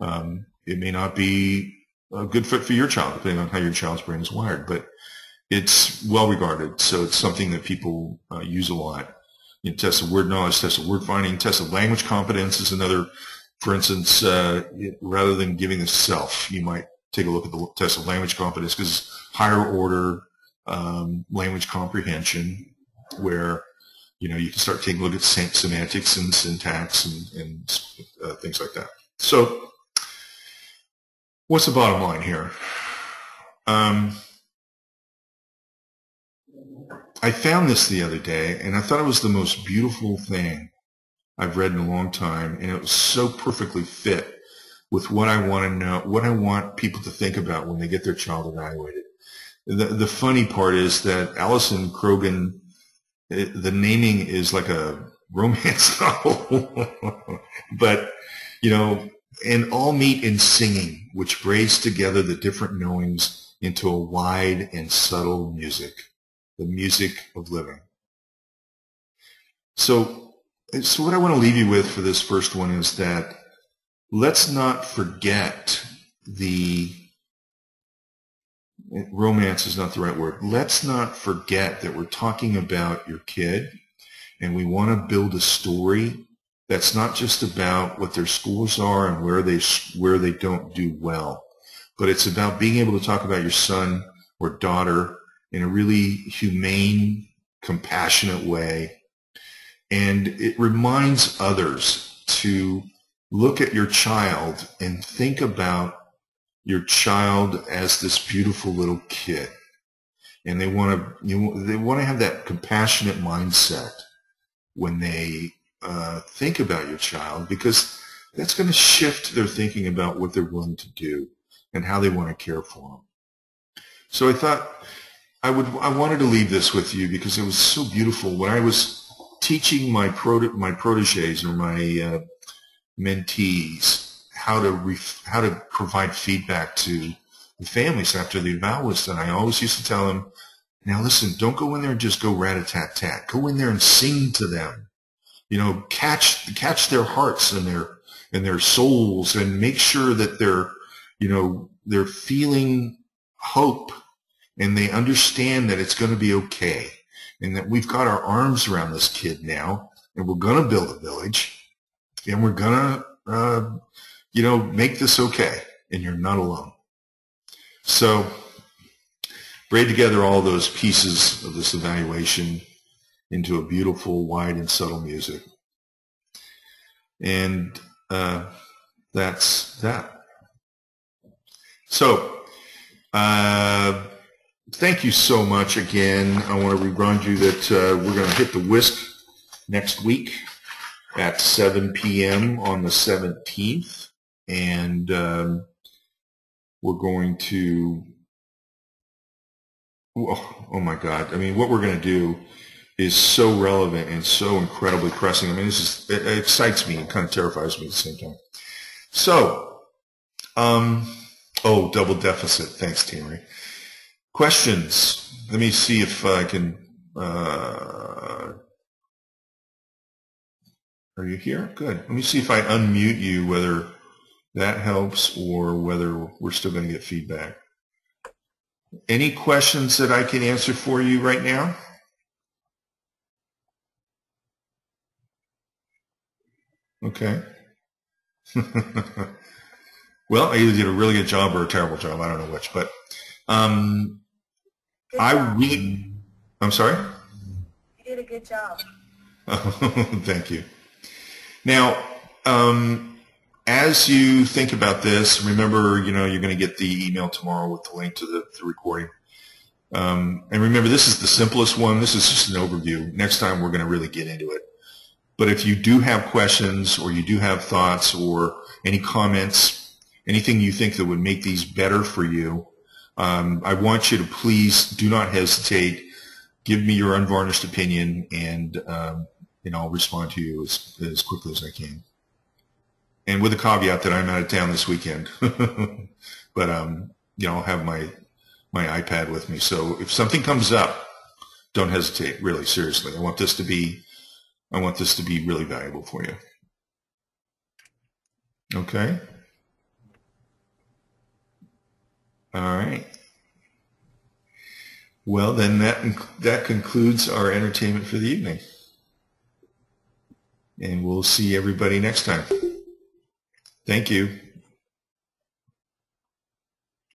It may not be a good fit for your child, depending on how your child's brain is wired, but it's well regarded, so it's something that people use a lot. You know, test of word knowledge, test of word finding, test of language competence is another. For instance, rather than giving the self, you might take a look at the test of language competence, because it's higher order language comprehension, where you know you can start taking a look at semantics and syntax and things like that. So, what's the bottom line here? I found this the other day, and I thought it was the most beautiful thing I've read in a long time, and it was so perfectly fit with what I want to know, what I want people to think about when they get their child evaluated. The funny part is that Alison Krogan, the naming is like a romance novel, but, you know, and all meet in singing, which braids together the different knowings into a wide and subtle music. The music of living. So what I want to leave you with for this first one is that let's not forget romance is not the right word. Let's not forget that we're talking about your kid, and we want to build a story that's not just about what their scores are and where they don't do well, but it's about being able to talk about your son or daughter in a really humane, compassionate way. And it reminds others to look at your child and think about your child as this beautiful little kid. And they want to have that compassionate mindset when they think about your child, because that's going to shift their thinking about what they're willing to do and how they want to care for them. So I thought I wanted to leave this with you because it was so beautiful. When I was teaching my proteges or my mentees how to provide feedback to the families after the eval was done, I always used to tell them, now listen, don't go in there and just go rat-a-tat-tat. Go in there and sing to them. You know, catch their hearts and their souls, and make sure that they're feeling hope, and they understand that it's going to be okay, and that we've got our arms around this kid now, and we're going to build a village, and we're going to make this okay, and you're not alone. So braid together all those pieces of this evaluation into a beautiful, wide, and subtle music. And that's that. So thank you so much again. I want to remind you that we're going to hit the whisk next week at 7 p.m. on the 17th. And we're going to, oh my God, I mean, what we're going to do is so relevant and so incredibly pressing. I mean, it excites me and kind of terrifies me at the same time. So, double deficit. Thanks, Tammy. Questions? Let me see if I can, are you here? Good. Let me see if I unmute you, whether that helps or whether we're still going to get feedback. Any questions that I can answer for you right now? Okay. Well, I either did a really good job or a terrible job. I don't know which, but I'm sorry? You did a good job. Thank you. Now, as you think about this, remember, you're going to get the email tomorrow with the link to the recording. And remember, this is the simplest one. This is just an overview. Next time, we're going to really get into it. But if you do have questions, or you do have thoughts or any comments, anything you think that would make these better for you, I want you to please do not hesitate. Give me your unvarnished opinion, and I'll respond to you as quickly as I can. And with a caveat that I'm out of town this weekend. But I'll have my iPad with me. So if something comes up, don't hesitate. Really, seriously, I want this to be really valuable for you. Okay. All right. Well, then that concludes our entertainment for the evening. And we'll see everybody next time. Thank you.